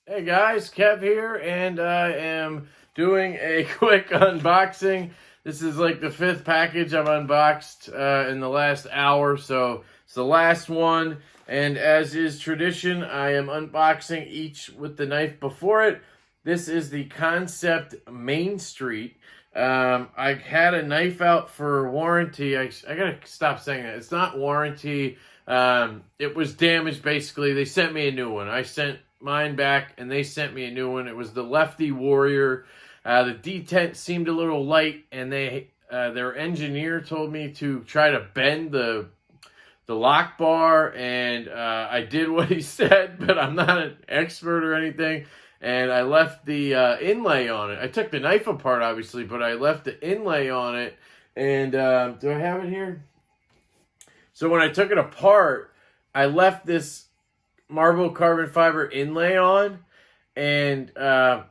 Hey guys, Kev here, and I am doing a quick unboxing. This is like the fifth package I've unboxed in the last hour, so it's the last one. And as is tradition, I am unboxing each with the knife before it. This is the Concept Main Street. I had a knife out for warranty. I gotta stop saying that. It's not warranty. It was damaged, basically. They sent me a new one. I sent mine back, and they sent me a new one. It was the Lefty Warrior. The detent seemed a little light, and their engineer told me to try to bend the lock bar, and I did what he said, but I'm not an expert or anything. And I left the inlay on it. I took the knife apart, obviously, but I left the inlay on it. And do I have it here? So when I took it apart, I left this marble carbon fiber inlay on, and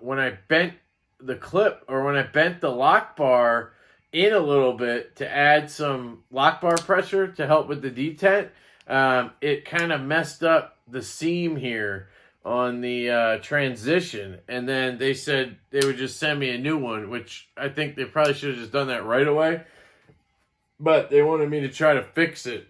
when I bent the clip, or when I bent the lock bar in a little bit to add some lock bar pressure to help with the detent, it kind of messed up the seam here on the transition, and then they said they would just send me a new one, which I think they probably should have just done that right away, but they wanted me to try to fix it.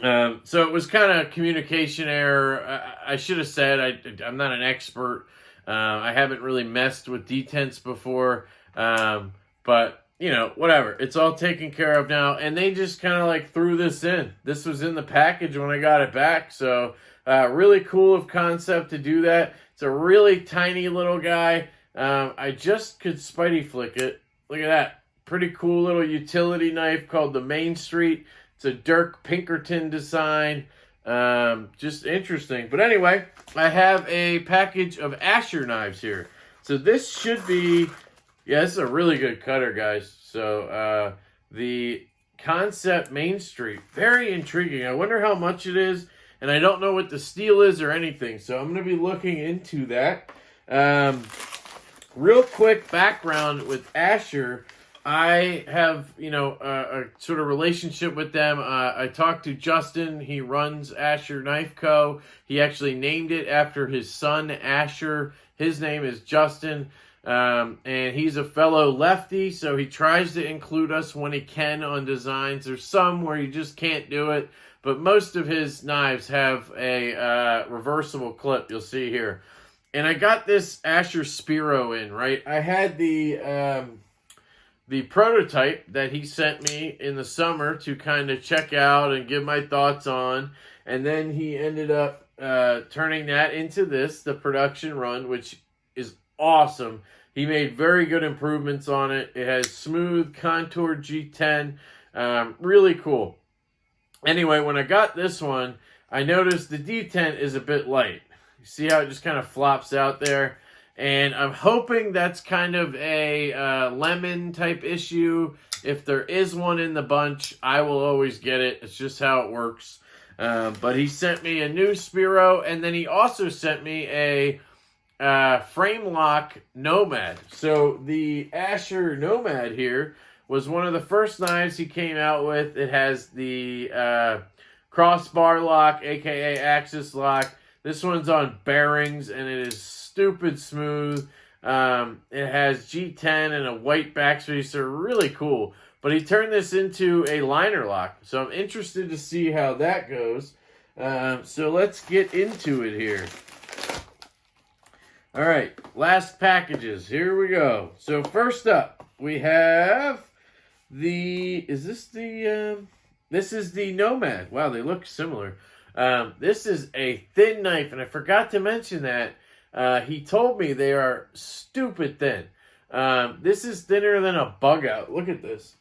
So it was kind of communication error. I should have said I'm not an expert. I haven't really messed with detents before, but you know, whatever. It's all taken care of now, and they just kind of like threw this in. This was in the package when I got it back, so really cool of Concept to do that. It's a really tiny little guy. I just could Spidey flick it. Look at that. Pretty cool little utility knife called the Main Street. It's a Dirk Pinkerton design. Just interesting. But anyway, I have a package of Asher knives here. So this should be, yeah, this is a really good cutter, guys. So the Concept Main Street, very intriguing. I wonder how much it is, and I don't know what the steel is or anything. So I'm going to be looking into that. Real quick background with Asher. I have, a sort of relationship with them. I talked to Justin. He runs Asher Knife Co. He actually named it after his son, Asher. His name is Justin, and he's a fellow lefty, so he tries to include us when he can on designs. There's some where you just can't do it, but most of his knives have a reversible clip, you'll see here. And I got this Asher Spiro in, right? I had the prototype that he sent me in the summer to kind of check out and give my thoughts on. And then he ended up turning that into the production run, which is awesome. He made very good improvements on it. It has smooth, contoured G10. Really cool. Anyway, when I got this one, I noticed the detent is a bit light. You see how it just kind of flops out there? And I'm hoping that's kind of a lemon type issue. If there is one in the bunch, I will always get it. It's just how it works. But he sent me a new Spiro, and then he also sent me a Framelock Nomad. So the Asher Nomad here was one of the first knives he came out with. It has the crossbar lock, aka axis lock. This one's on bearings, and it is stupid smooth. It has G10 and a white backspace, so really cool. But he turned this into a liner lock, so I'm interested to see how that goes. So let's get into it here. All right, last packages. Here we go. So first up, we have this is the Nomad. Wow, they look similar. This is a thin knife, and I forgot to mention that. He told me they are stupid thin. This is thinner than a bug out. Look at this.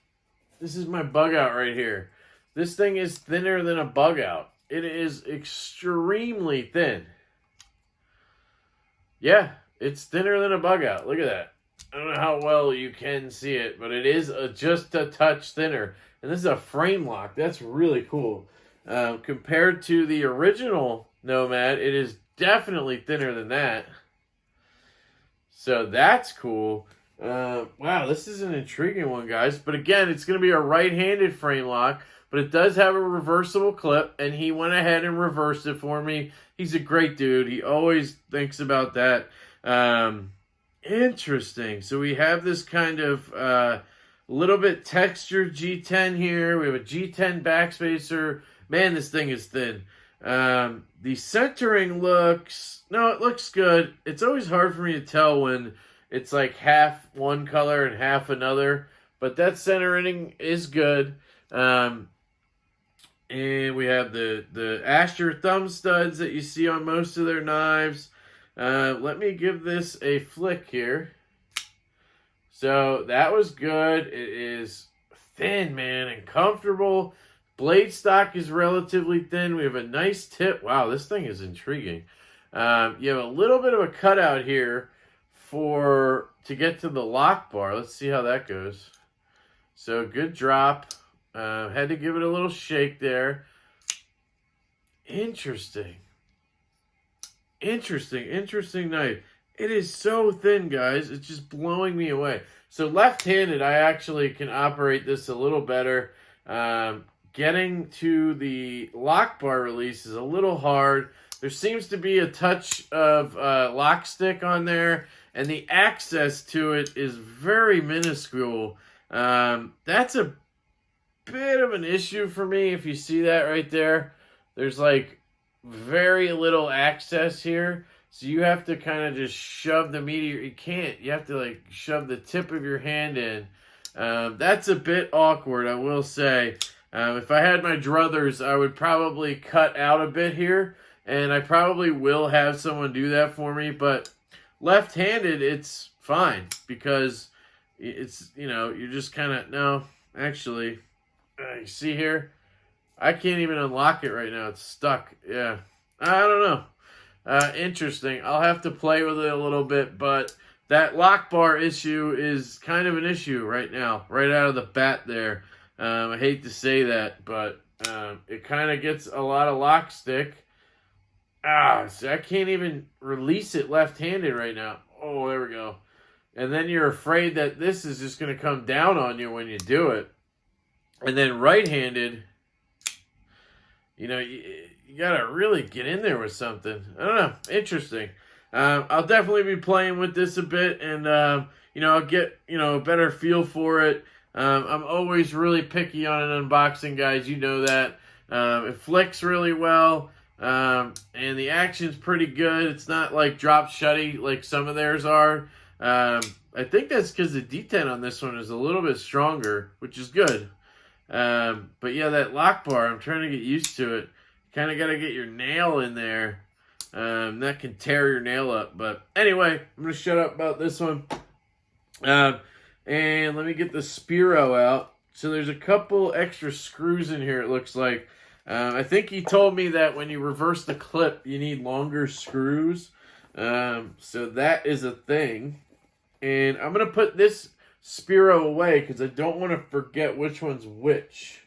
This is my bug out right here. This thing is thinner than a bug out. It is extremely thin. Yeah, it's thinner than a bug out. Look at that. I don't know how well you can see it, but it is just a touch thinner. And this is a frame lock. That's really cool. Compared to the original Nomad, it is definitely thinner than that. So that's cool. Wow, this is an intriguing one, guys. But again, it's going to be a right-handed frame lock. but it does have a reversible clip, and he went ahead and reversed it for me. He's a great dude. He always thinks about that. Interesting. So we have this kind of little bit textured G10 here. We have a G10 backspacer. Man, this thing is thin. The centering looks... No, it looks good. It's always hard for me to tell when it's like half one color and half another. But that centering is good. And we have the Asher thumb studs that you see on most of their knives. Let me give this a flick here. So that was good. It is thin, man, and comfortable. Blade stock is relatively thin. We have a nice tip. Wow, this thing is intriguing. You have a little bit of a cutout here to get to the lock bar. Let's see how that goes. So good drop. Had to give it a little shake there. Interesting knife. It is so thin, guys. It's just blowing me away. So left-handed, I actually can operate this a little better. Getting to the lock bar release is a little hard. There seems to be a touch of lock stick on there, and the access to it is very minuscule. That's a bit of an issue for me. If you see that right there, there's like very little access here. So you have to kind of just shove the meteor. You can't. You have to like shove the tip of your hand in. That's a bit awkward, I will say. If I had my druthers, I would probably cut out a bit here. And I probably will have someone do that for me. But left-handed, it's fine. Because it's, you're just kind of... No, actually, you see here? I can't even unlock it right now. It's stuck. Yeah. I don't know. Interesting. I'll have to play with it a little bit, but that lock bar issue is kind of an issue right now, right out of the bat there. I hate to say that, but it kind of gets a lot of lock stick. So I can't even release it left-handed right now. Oh, there we go. And then you're afraid that this is just going to come down on you when you do it. And then right-handed, you got to really get in there with something. I don't know. Interesting. I'll definitely be playing with this a bit, and, I'll get, a better feel for it. I'm always really picky on an unboxing, guys. You know that. It flicks really well, and the action's pretty good. It's not, like, drop shutty like some of theirs are. I think that's because the D10 on this one is a little bit stronger, which is good. But, yeah, that lock bar, I'm trying to get used to it. Kind of got to get your nail in there. That can tear your nail up. But anyway, I'm going to shut up about this one. And let me get the Spiro out. So there's a couple extra screws in here, it looks like. I think he told me that when you reverse the clip, you need longer screws. So that is a thing. And I'm going to put this Spiro away because I don't want to forget which one's which.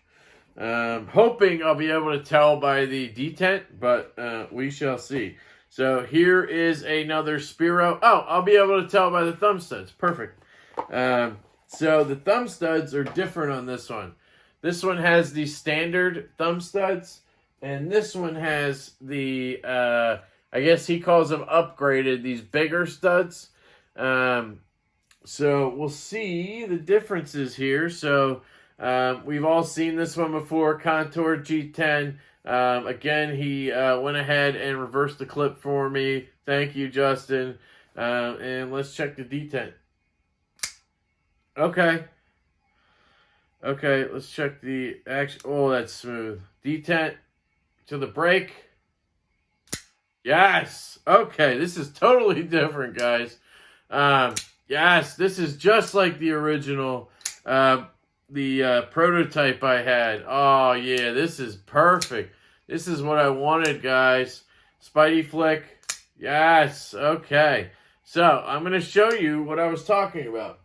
Hoping I'll be able to tell by the detent, but we shall see. So here is another Spiro. Oh, I'll be able to tell by the thumb studs. Perfect. So the thumb studs are different on this one. This one has the standard thumb studs, and this one has the, I guess he calls them upgraded, these bigger studs. So we'll see the differences here. So we've all seen this one before, Contour G10. Again, he went ahead and reversed the clip for me. Thank you, Justin. And let's check the detent. Okay, let's check the action. Oh, that's smooth. Detent to the brake. Yes. Okay, this is totally different, guys. Yes, this is just like the original, the prototype I had. Oh, yeah, this is perfect. This is what I wanted, guys. Spidey flick. Yes. Okay. So, I'm going to show you what I was talking about.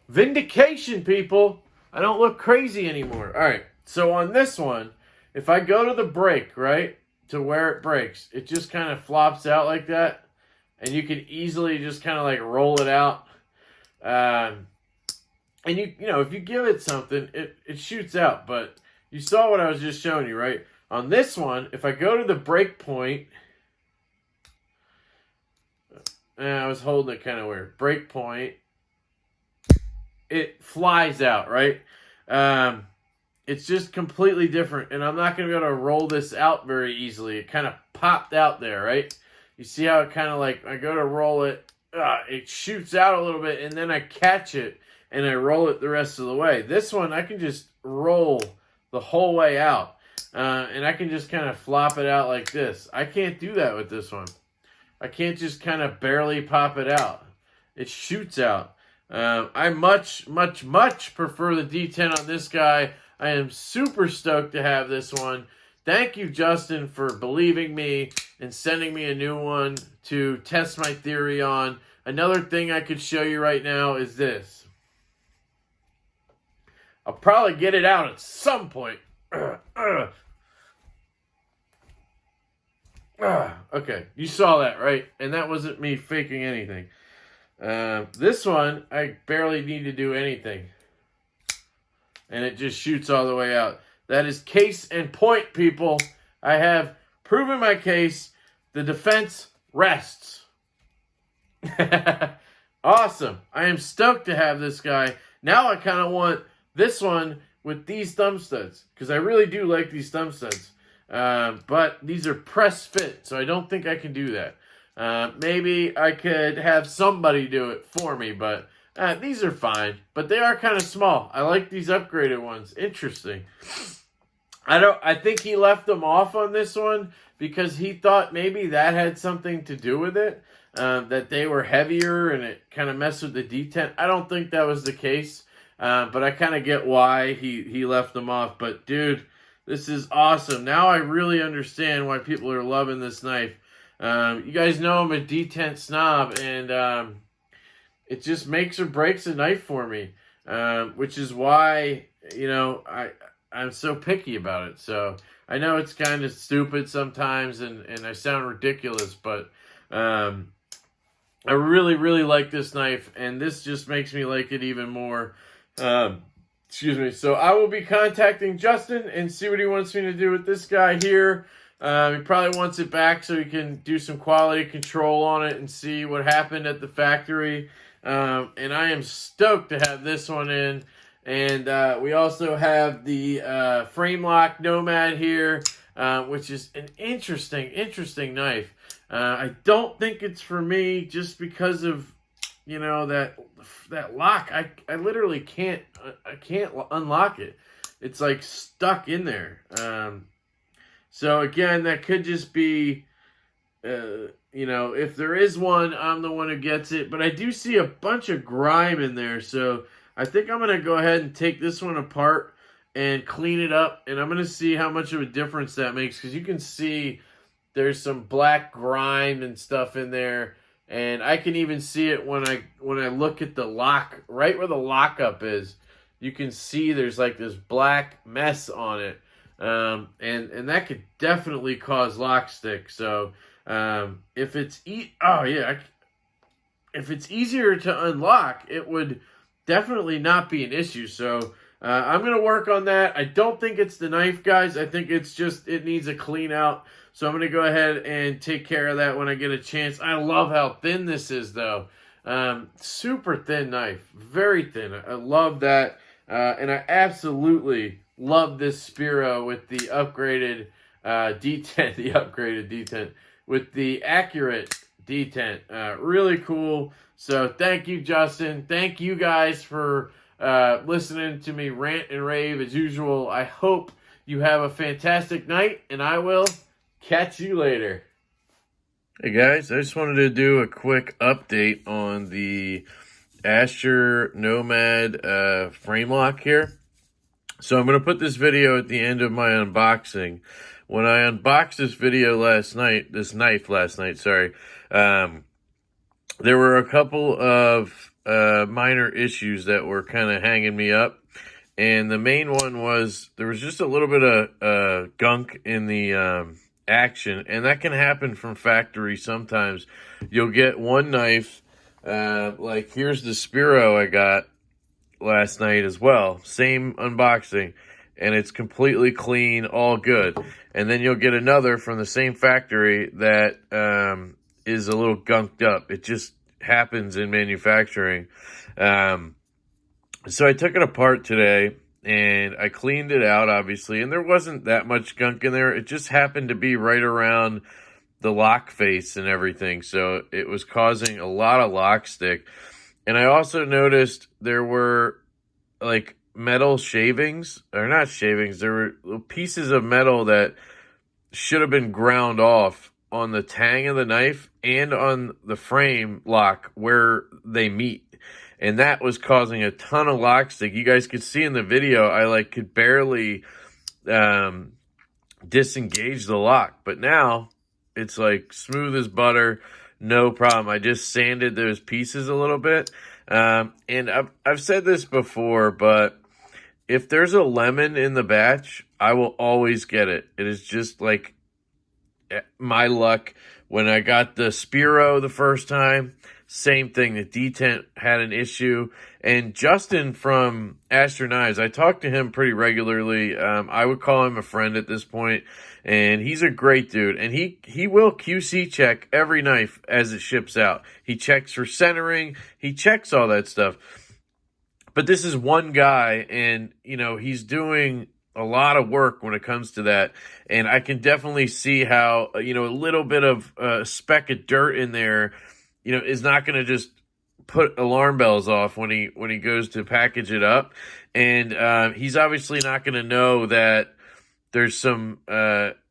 Vindication, people. I don't look crazy anymore. All right. So, on this one, if I go to the brake, right, to where it breaks, it just kind of flops out like that. And you can easily just kind of like roll it out. And you know, if you give it something, it shoots out. But you saw what I was just showing you, right? On this one, if I go to the break point, I was holding it kind of weird. Break point, it flies out, right? It's just completely different, and I'm not going to be able to roll this out very easily. It kind of popped out there, right? You see how it kind of like, I go to roll it, it shoots out a little bit, and then I catch it, and I roll it the rest of the way. This one, I can just roll the whole way out, and I can just kind of flop it out like this. I can't do that with this one. I can't just kind of barely pop it out. It shoots out. I much prefer the D10 on this guy. I am super stoked to have this one. Thank you, Justin, for believing me and sending me a new one to test my theory on. Another thing I could show you right now is this. I'll probably get it out at some point. Okay, you saw that, right? And that wasn't me faking anything. This one, I barely need to do anything. And it just shoots all the way out. That is case in point, people. I have proven my case. The defense rests. Awesome. I am stoked to have this guy. Now I kind of want this one with these thumb studs, because I really do like these thumb studs. But these are press fit, so I don't think I can do that. Maybe I could have somebody do it for me, but these are fine. But they are kind of small. I like these upgraded ones. Interesting. I think he left them off on this one because he thought maybe that had something to do with it. That they were heavier and it kind of messed with the D10. I don't think that was the case. But I kind of get why he left them off. But dude, this is awesome. Now I really understand why people are loving this knife. You guys know I'm a D10 snob, and it just makes or breaks a knife for me, which is why, you know, I'm so picky about it. So I know it's kind of stupid sometimes, and I sound ridiculous, but I really like this knife, and this just makes me like it even more. Excuse me. So I will be contacting Justin and see what he wants me to do with this guy here. He probably wants it back so he can do some quality control on it and see what happened at the factory. And I am stoked to have this one in. And we also have the Framelock Nomad here, which is an interesting knife. I don't think it's for me just because of, you know, that lock. I literally can't unlock it. It's like stuck in there. So again, that could just be, you know, if there is one, I'm the one who gets it. But I do see a bunch of grime in there, so I think I'm going to go ahead and take this one apart and clean it up, and I'm going to see how much of a difference that makes, because you can see there's some black grime and stuff in there, and I can even see it when I look at the lock, right where the lockup is. You can see there's like this black mess on it, and that could definitely cause lock stick. So if it's if it's easier to unlock, it would definitely not be an issue. So I'm going to work on that. I don't think it's the knife, guys. I think it's just, it needs a clean out. So I'm going to go ahead and take care of that when I get a chance. I love how thin this is, though. Super thin knife. Very thin. I love that. And I absolutely love this Spiro with the upgraded detent. The upgraded detent. With the accurate detent. Really cool. So thank you, Justin. Thank you guys for listening to me rant and rave as usual. I hope you have a fantastic night, and I will catch you later. Hey guys, I just wanted to do a quick update on the Asher Nomad Framelock here. So I'm going to put this video at the end of my unboxing. When I unboxed this knife last night, sorry, there were a couple of minor issues that were kind of hanging me up. And the main one was there was just a little bit of gunk in the action. And that can happen from factory sometimes. You'll get one knife, like here's the Spiro I got last night as well. Same unboxing. and it's completely clean, all good. And then you'll get another from the same factory that is a little gunked up. It just happens in manufacturing. So I took it apart today, and I cleaned it out, obviously, and there wasn't that much gunk in there. It just happened to be right around the lock face and everything, so it was causing a lot of lock stick. And I also noticed there were like metal shavings, or not shavings, there were pieces of metal that should have been ground off on the tang of the knife and on the frame lock where they meet. And that was causing a ton of lock stick. You guys could see in the video, I could barely disengage the lock. But now it's like smooth as butter, no problem. I just sanded those pieces a little bit. And I've said this before, but if there's a lemon in the batch, I will always get it. It is just like my luck. When I got the Spiro the first time, same thing. The detent had an issue. And Justin from Asher Knives, I talk to him pretty regularly. I would call him a friend at this point. And he's a great dude. And he will QC check every knife as it ships out. He checks for centering. He checks all that stuff. But this is one guy, and, he's doing a lot of work when it comes to that. And I can definitely see how, a little bit of a speck of dirt in there, is not going to just put alarm bells off when he goes to package it up. And he's obviously not going to know that there's some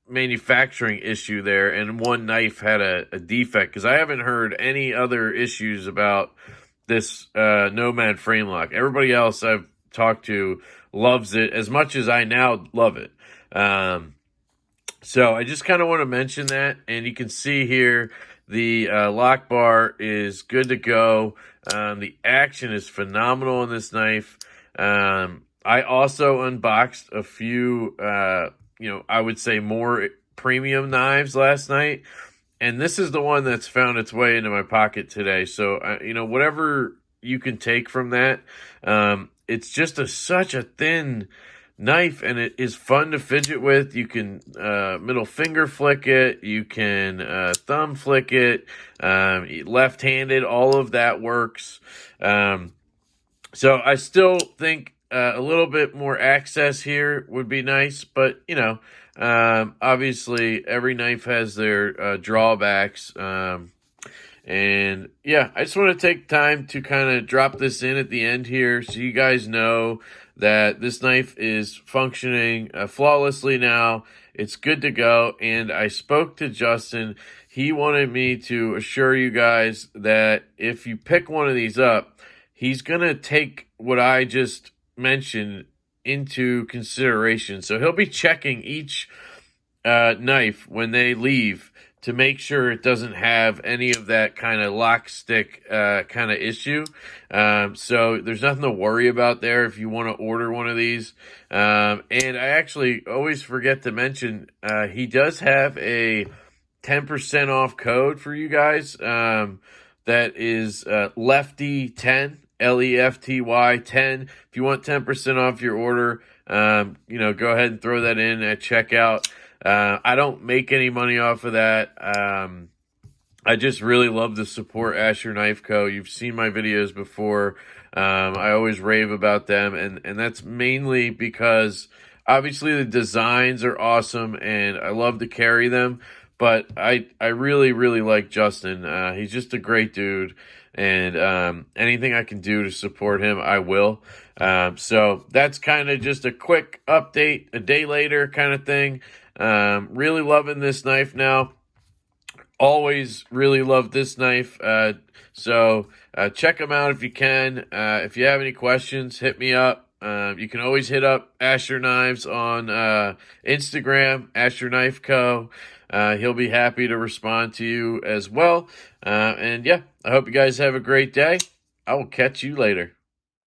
manufacturing issue there and one knife had a defect, because I haven't heard any other issues about this Nomad Framelock. Everybody else I've talked to loves it as much as I now love it. So I just kind of want to mention that. And you can see here the lock bar is good to go. The action is phenomenal in this knife. I also unboxed a few, I would say more premium knives last night. And this is the one that's found its way into my pocket today. So, whatever you can take from that, it's just such a thin knife, and it is fun to fidget with. You can middle finger flick it. You can thumb flick it. Left-handed, all of that works. So I still think a little bit more access here would be nice, but, obviously every knife has their drawbacks. And yeah, I just want to take time to kind of drop this in at the end here so you guys know that this knife is functioning flawlessly now. It's good to go. And I spoke to Justin. He wanted me to assure you guys that if you pick one of these up, he's going to take what I just mentioned into consideration. So he'll be checking each knife when they leave to make sure it doesn't have any of that kind of lock stick kind of issue. So there's nothing to worry about there if you want to order one of these. And I actually always forget to mention, he does have a 10% off code for you guys. That is Lefty10, Lefty 10. If you want 10% off your order, go ahead and throw that in at checkout. I don't make any money off of that. I just really love to support Asher Knife Co. You've seen my videos before. I always rave about them, and that's mainly because obviously the designs are awesome and I love to carry them, but I really, really like Justin. He's just a great dude, and anything I can do to support him, I will. So that's kind of just a quick update, a day later kind of thing. Really loving this knife now. Always really love this knife. So check them out if you can. If you have any questions, hit me up. You can always hit up Asher Knives on Instagram, Asher Knife Co. He'll be happy to respond to you as well. And yeah, I hope you guys have a great day. I will catch you later.